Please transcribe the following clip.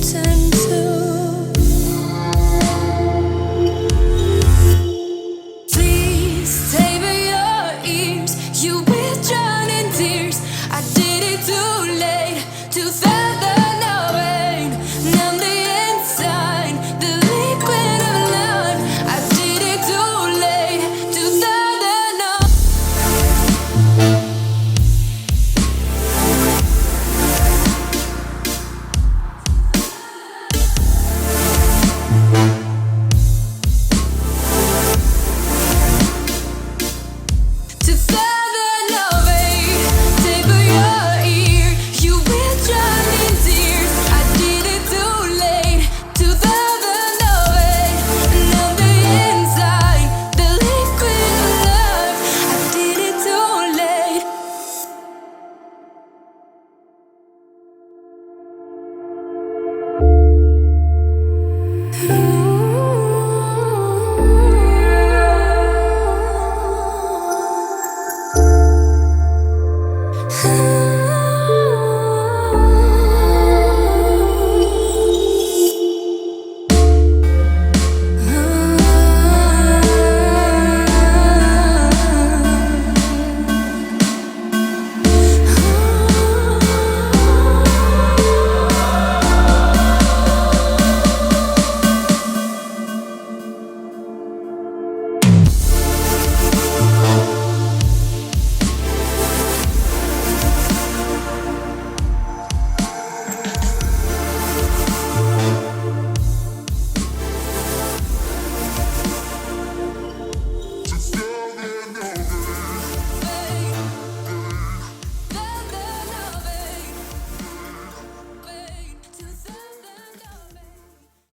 pretend to. Please taper your ears, you will drown in tears. I did it too late, 2000 rain, numb the inside, the liquid of love. I did it too late, 2000. To fathom of it, taper your ear, you will drown in tears. I did it too late, 2000 of it, numb the inside, the liquid of love. I did it too late.